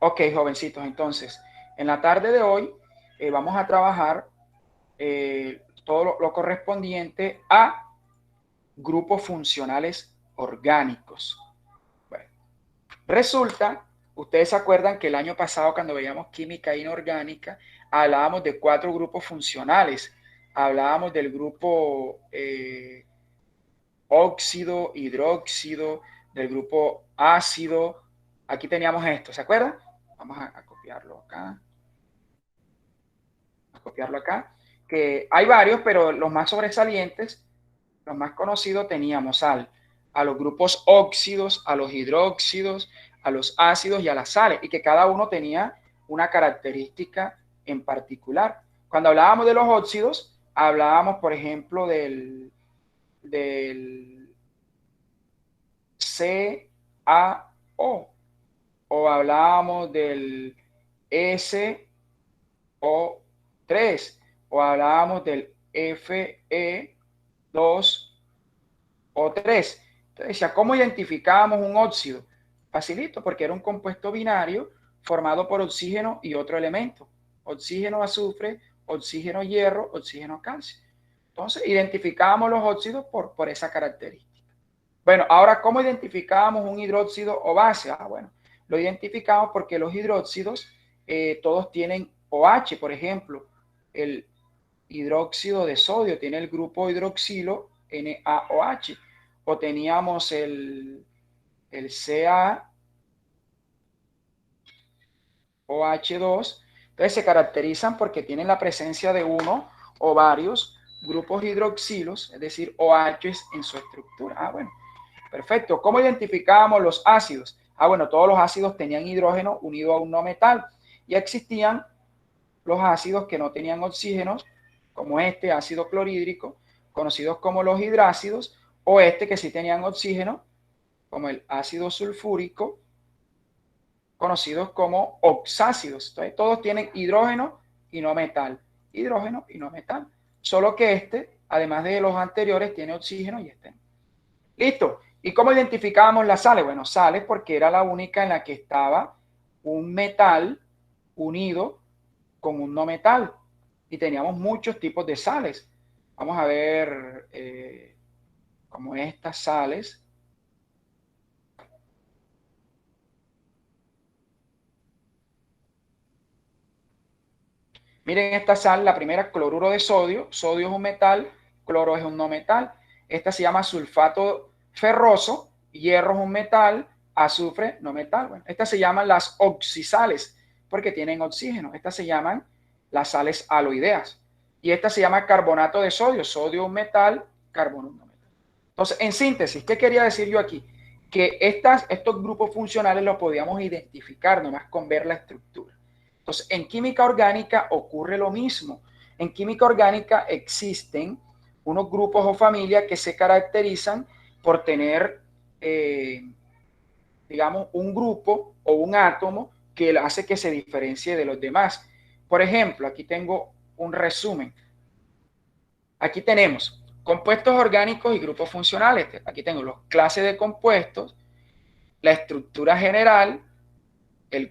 Ok, jovencitos, entonces, en la tarde de hoy vamos a trabajar todo lo correspondiente a grupos funcionales orgánicos. Bueno, resulta, ustedes se acuerdan que el año pasado cuando veíamos química inorgánica, hablábamos de 4 grupos funcionales. Hablábamos del grupo óxido, hidróxido, del grupo ácido. Aquí teníamos esto, ¿se acuerdan? Vamos a copiarlo acá. A copiarlo acá. Que hay varios, pero los más sobresalientes, los más conocidos, teníamos a los grupos óxidos, a los hidróxidos, a los ácidos y a las sales, y que cada uno tenía una característica en particular. Cuando hablábamos de los óxidos, hablábamos, por ejemplo, del CaO, o hablábamos del SO3, o hablábamos del Fe2O3. Entonces decía, ¿cómo identificábamos un óxido? Facilito, porque era un compuesto binario formado por oxígeno y otro elemento. Oxígeno azufre, oxígeno hierro, oxígeno calcio. Entonces identificábamos los óxidos por esa característica. Bueno, ahora, ¿cómo identificábamos un hidróxido o base? Bueno, lo identificamos porque los hidróxidos todos tienen OH, por ejemplo, el hidróxido de sodio tiene el grupo hidroxilo NaOH, o teníamos el CaOH2. Entonces se caracterizan porque tienen la presencia de uno o varios grupos hidroxilos, es decir, OHs en su estructura. Bueno, perfecto. ¿Cómo identificábamos los ácidos? Bueno, todos los ácidos tenían hidrógeno unido a un no metal. Y existían los ácidos que no tenían oxígenos, como este ácido clorhídrico, conocidos como los hidrácidos, o este que sí tenían oxígeno, como el ácido sulfúrico, conocidos como oxácidos. Entonces, todos tienen hidrógeno y no metal. Hidrógeno y no metal. Solo que este, además de los anteriores, tiene oxígeno y este no. Listo. ¿Y cómo identificábamos las sales? Bueno, sales porque era la única en la que estaba un metal unido con un no metal. Y teníamos muchos tipos de sales. Vamos a ver como estas sales. Miren esta sal, la primera, cloruro de sodio. Sodio es un metal, cloro es un no metal. Esta se llama sulfato ferroso, hierro es un metal, azufre no metal. Bueno, estas se llaman las oxisales porque tienen oxígeno. Estas se llaman las sales aloideas. Y esta se llama carbonato de sodio. Sodio un metal, carbono un no metal. Entonces, en síntesis, ¿qué quería decir yo aquí? Que estos grupos funcionales los podíamos identificar nomás con ver la estructura. Entonces, en química orgánica ocurre lo mismo. En química orgánica existen unos grupos o familias que se caracterizan por tener, digamos, un grupo o un átomo que hace que se diferencie de los demás. Por ejemplo, aquí tengo un resumen. Aquí tenemos compuestos orgánicos y grupos funcionales. Aquí tengo las clases de compuestos, la estructura general,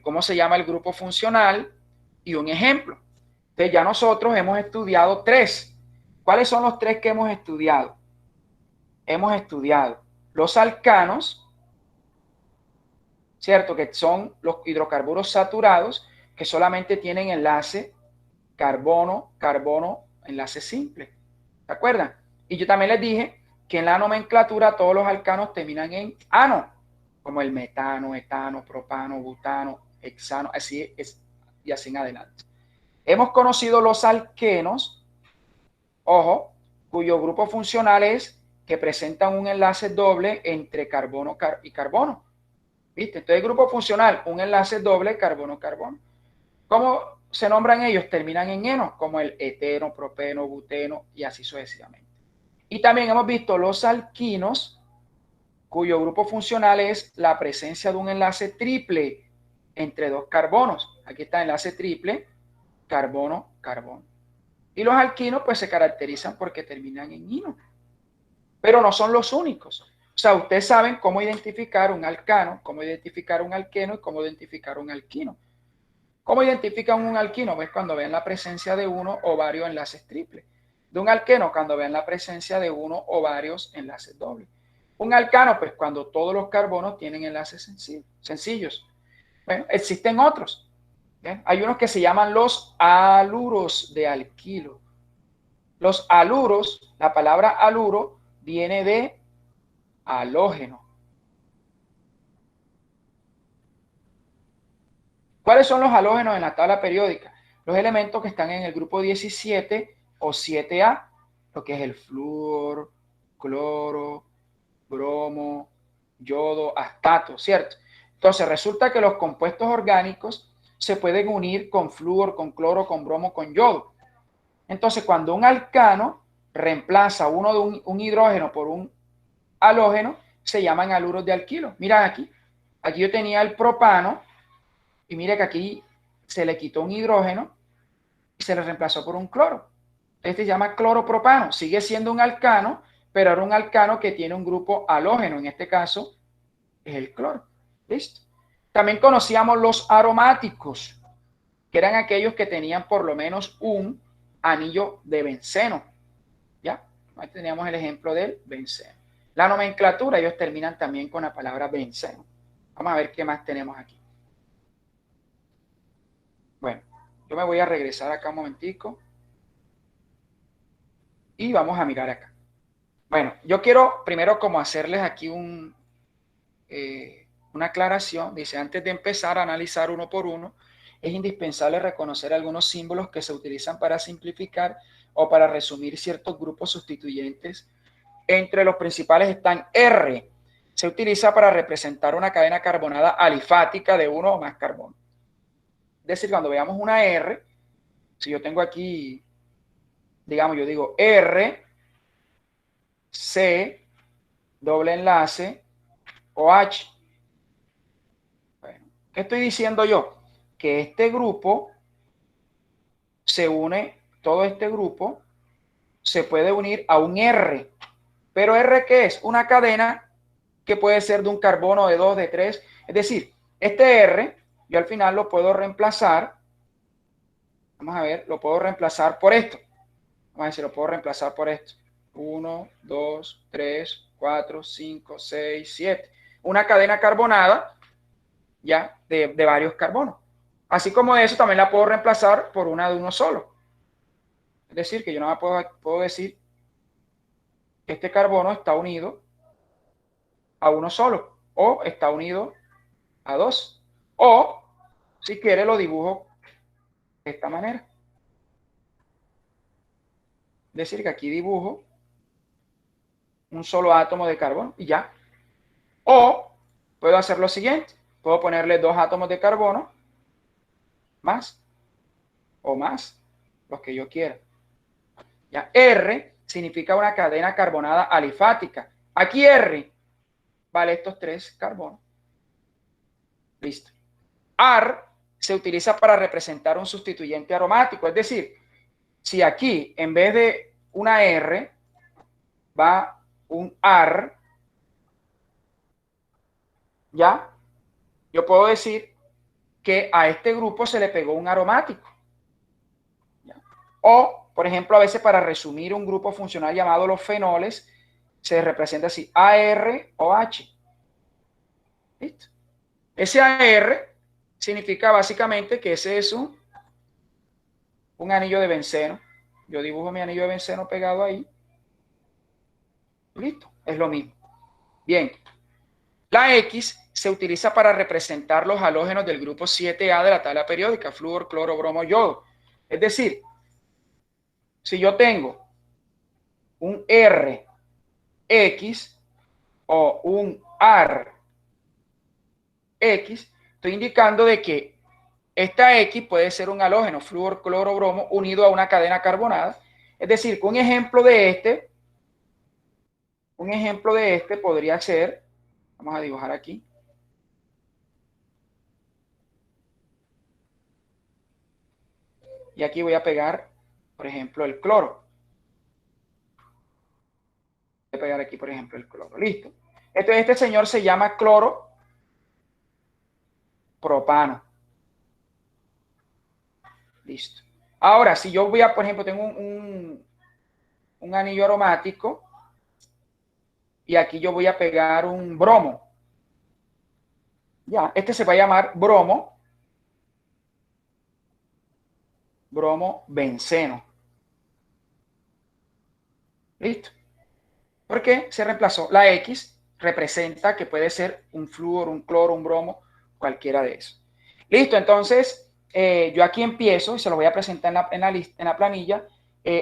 cómo se llama el grupo funcional y un ejemplo. Entonces ya nosotros hemos estudiado 3. ¿Cuáles son los 3 que hemos estudiado? Hemos estudiado los alcanos, ¿cierto? Que son los hidrocarburos saturados que solamente tienen enlace carbono, carbono, enlace simple. ¿Se acuerdan? Y yo también les dije que en la nomenclatura todos los alcanos terminan en ano, como el metano, etano, propano, butano, hexano, así es, y así en adelante. Hemos conocido los alquenos, ojo, cuyo grupo funcional es que presentan un enlace doble entre carbono y carbono. ¿Viste? Entonces, el grupo funcional, un enlace doble carbono-carbono. ¿Cómo se nombran ellos? Terminan en eno, como el eteno, propeno, buteno y así sucesivamente. Y también hemos visto los alquinos, cuyo grupo funcional es la presencia de un enlace triple entre dos carbonos. Aquí está el enlace triple, carbono, carbono. Y los alquinos pues se caracterizan porque terminan en ino. Pero no son los únicos. O sea, ustedes saben cómo identificar un alcano, cómo identificar un alqueno y cómo identificar un alquino. ¿Cómo identifican un alquino? Pues cuando ven la presencia de uno o varios enlaces triples. De un alqueno, cuando ven la presencia de uno o varios enlaces dobles. Un alcano, pues cuando todos los carbonos tienen enlaces sencillos. Bueno, existen otros. ¿Bien? Hay unos que se llaman los aluros de alquilo. Los aluros, la palabra aluro viene de halógeno. ¿Cuáles son los halógenos en la tabla periódica? Los elementos que están en el grupo 17 o 7A, lo que es el flúor, cloro, bromo, yodo, astato, ¿cierto? Entonces resulta que los compuestos orgánicos se pueden unir con flúor, con cloro, con bromo, con yodo. Entonces cuando un alcano reemplaza uno de un hidrógeno por un halógeno, se llaman aluros de alquilo. Mira aquí, aquí yo tenía el propano y mira que aquí se le quitó un hidrógeno y se le reemplazó por un cloro. Este se llama cloropropano. Sigue siendo un alcano, pero era un alcano que tiene un grupo halógeno. En este caso es el cloro. ¿Listo? También conocíamos los aromáticos, que eran aquellos que tenían por lo menos un anillo de benceno. ¿Ya? Ahí teníamos el ejemplo del benceno. La nomenclatura, ellos terminan también con la palabra benceno. Vamos a ver qué más tenemos aquí. Bueno, yo me voy a regresar acá un momentico y vamos a mirar acá. Bueno, yo quiero primero como hacerles aquí una aclaración. Dice, antes de empezar a analizar uno por uno, es indispensable reconocer algunos símbolos que se utilizan para simplificar o para resumir ciertos grupos sustituyentes. Entre los principales están R. Se utiliza para representar una cadena carbonada alifática de uno o más carbonos. Es decir, cuando veamos una R, si yo tengo aquí, digamos, yo digo R, C, doble enlace, OH. Bueno, ¿qué estoy diciendo yo? Que este grupo se une, todo este grupo se puede unir a un R. Pero R, ¿qué es? Una cadena que puede ser de un carbono, de 2, de 3. Es decir, este R, yo al final lo puedo reemplazar. Vamos a ver, lo puedo reemplazar por esto. Vamos a ver si lo puedo reemplazar por esto. 1, 2, 3, 4, 5, 6, 7. Una cadena carbonada ya de varios carbonos. Así como eso también la puedo reemplazar por una de uno solo. Es decir, que yo no puedo decir que este carbono está unido a uno solo o está unido a dos. O, si quiere, lo dibujo de esta manera. Es decir, que aquí dibujo un solo átomo de carbono y ya. O puedo hacer lo siguiente. Puedo ponerle dos átomos de carbono más o más, los que yo quiera. Ya, R significa una cadena carbonada alifática. Aquí R vale estos tres carbonos. Listo. AR se utiliza para representar un sustituyente aromático. Es decir, si aquí en vez de una R va un AR, ya, yo puedo decir que a este grupo se le pegó un aromático. ¿Ya? O, por ejemplo, a veces para resumir un grupo funcional llamado los fenoles, se representa así, AR-OH. ¿Listo? Ese AR significa básicamente que ese es un anillo de benceno. Yo dibujo mi anillo de benceno pegado ahí. Listo, es lo mismo. Bien, la X se utiliza para representar los halógenos del grupo 7A de la tabla periódica, flúor, cloro, bromo, yodo. Es decir, si yo tengo un RX o un ARX, estoy indicando de que esta X puede ser un halógeno, flúor, cloro, bromo, unido a una cadena carbonada. Es decir, que un ejemplo de este podría ser, vamos a dibujar aquí, y aquí voy a pegar, por ejemplo, el cloro. Voy a pegar aquí, por ejemplo, el cloro. Listo. Entonces, este señor se llama cloro propano. Listo. Ahora, si yo voy a, por ejemplo, tengo un anillo aromático y aquí yo voy a pegar un bromo. Ya, este se va a llamar bromo benceno. Listo. ¿Por qué se reemplazó? La X representa que puede ser un flúor, un cloro, un bromo, cualquiera de esos. Listo, entonces yo aquí empiezo y se lo voy a presentar en la planilla,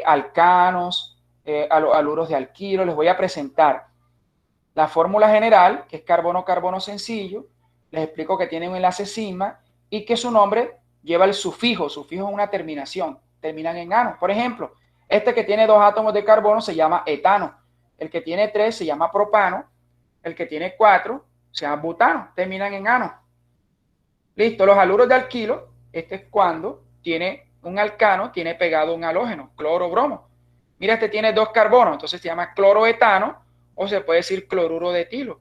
alcanos, aluros de alquilo, les voy a presentar la fórmula general, que es carbono-carbono sencillo, les explico que tiene un enlace sigma y que su nombre lleva el sufijo es una terminación, terminan en ano. Por ejemplo, este que tiene 2 átomos de carbono se llama etano, el que tiene 3 se llama propano, el que tiene 4 se llama butano, terminan en ano. Listo, los haluros de alquilo, este es cuando tiene un alcano, tiene pegado un halógeno, cloro, bromo. Mira, este tiene 2 carbonos, entonces se llama cloroetano o se puede decir cloruro de etilo.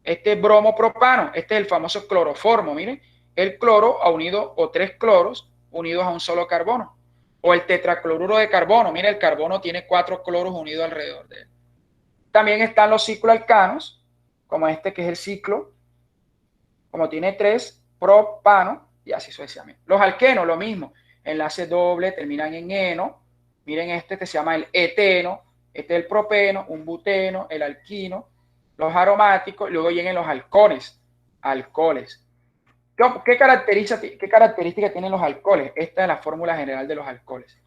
Este es bromo propano, este es el famoso cloroformo, miren, el cloro ha unido, o 3 cloros unidos a un solo carbono. O el tetracloruro de carbono, mire, el carbono tiene 4 cloros unidos alrededor de él. También están los cicloalcanos, como este que es el ciclo, como tiene 3, propano, y así sucesivamente. Los alquenos, lo mismo, enlace doble, terminan en eno. Miren este que se llama el eteno, este es el propeno, un buteno, el alquino, los aromáticos, luego llegan los alcoholes. ¿Qué característica tienen los alcoholes? Esta es la fórmula general de los alcoholes.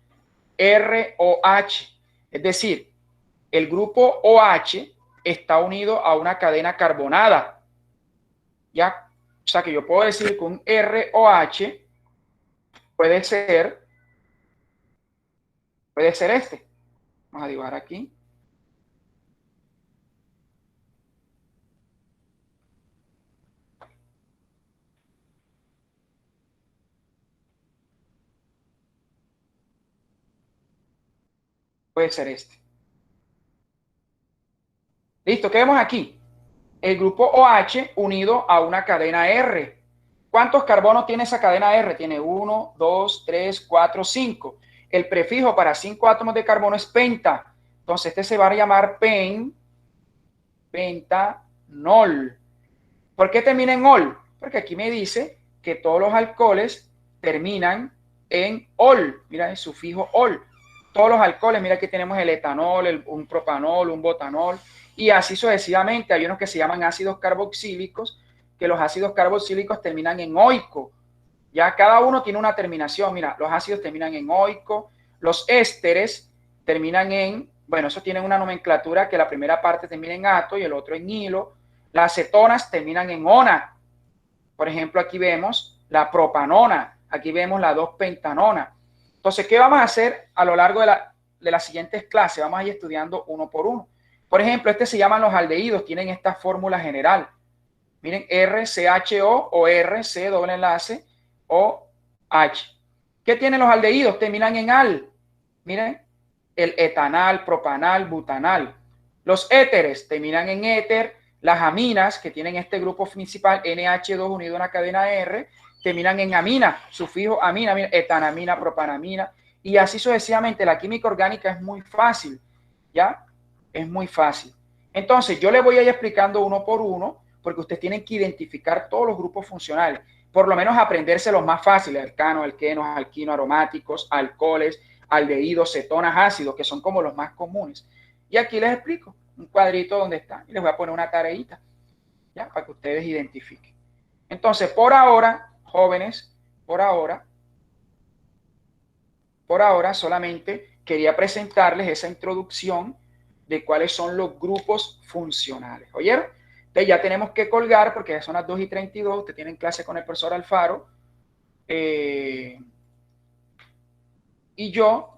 ROH, es decir, el grupo OH está unido a una cadena carbonada. ¿Ya? O sea que yo puedo decir que un ROH puede ser este. Vamos a dibujar aquí. Puede ser este. Listo, ¿qué vemos aquí? El grupo OH unido a una cadena R. ¿Cuántos carbonos tiene esa cadena R? Tiene 1, 2, 3, 4, 5. El prefijo para 5 átomos de carbono es penta. Entonces este se va a llamar pentanol. ¿Por qué termina en ol? Porque aquí me dice que todos los alcoholes terminan en ol. Mira el sufijo ol. Todos los alcoholes, mira que tenemos el etanol, un propanol, un botanol, y así sucesivamente. Hay unos que se llaman ácidos carboxílicos, que los ácidos carboxílicos terminan en oico. Ya cada uno tiene una terminación. Mira, los ácidos terminan en oico, los ésteres terminan en, bueno, eso tienen una nomenclatura que la primera parte termina en ato y el otro en hilo. Las cetonas terminan en ona. Por ejemplo, aquí vemos la propanona, aquí vemos la 2-pentanona. Entonces, ¿qué vamos a hacer a lo largo de las siguientes clases? Vamos a ir estudiando uno por uno. Por ejemplo, este se llaman los aldehídos, tienen esta fórmula general. Miren, RCHO o RC doble enlace o H. ¿Qué tienen los aldehídos? Terminan en al. Miren, el etanal, propanal, butanal. Los éteres terminan en éter. Las aminas, que tienen este grupo principal, NH2 unido a una cadena R, terminan en amina, sufijo amina, etanamina, propanamina, y así sucesivamente. La química orgánica es muy fácil, ¿ya? Es muy fácil. Entonces, yo le voy a ir explicando uno por uno, porque ustedes tienen que identificar todos los grupos funcionales, por lo menos aprenderse los más fáciles, alcanos, alquenos, alquinos, aromáticos, alcoholes, aldehídos, cetonas, ácidos, que son como los más comunes. Y aquí les explico un cuadrito donde está y les voy a poner una tareita, ¿ya? Para que ustedes identifiquen. Entonces, por ahora, jóvenes, por ahora solamente quería presentarles esa introducción de cuáles son los grupos funcionales. ¿Oyeron? Entonces ya tenemos que colgar porque ya son las 2:32, ustedes tienen clase con el profesor Alfaro. Y yo